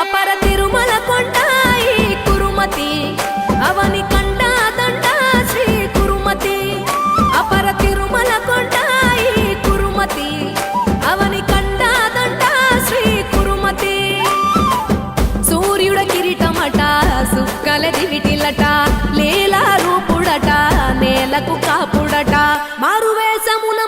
అపర తిరుమల కొండాయి కురుమతి అవని కండా దండ శ్రీ కురుమతి అపర తిరుమల కొండాయి కురుమతి అవని కండా దండ శ్రీ కురుమతి సూర్యుడ కిరీటమట సుక్కల దివిటిలట లీలా రూపుడట నేలకు కాపుడట మారువేషమున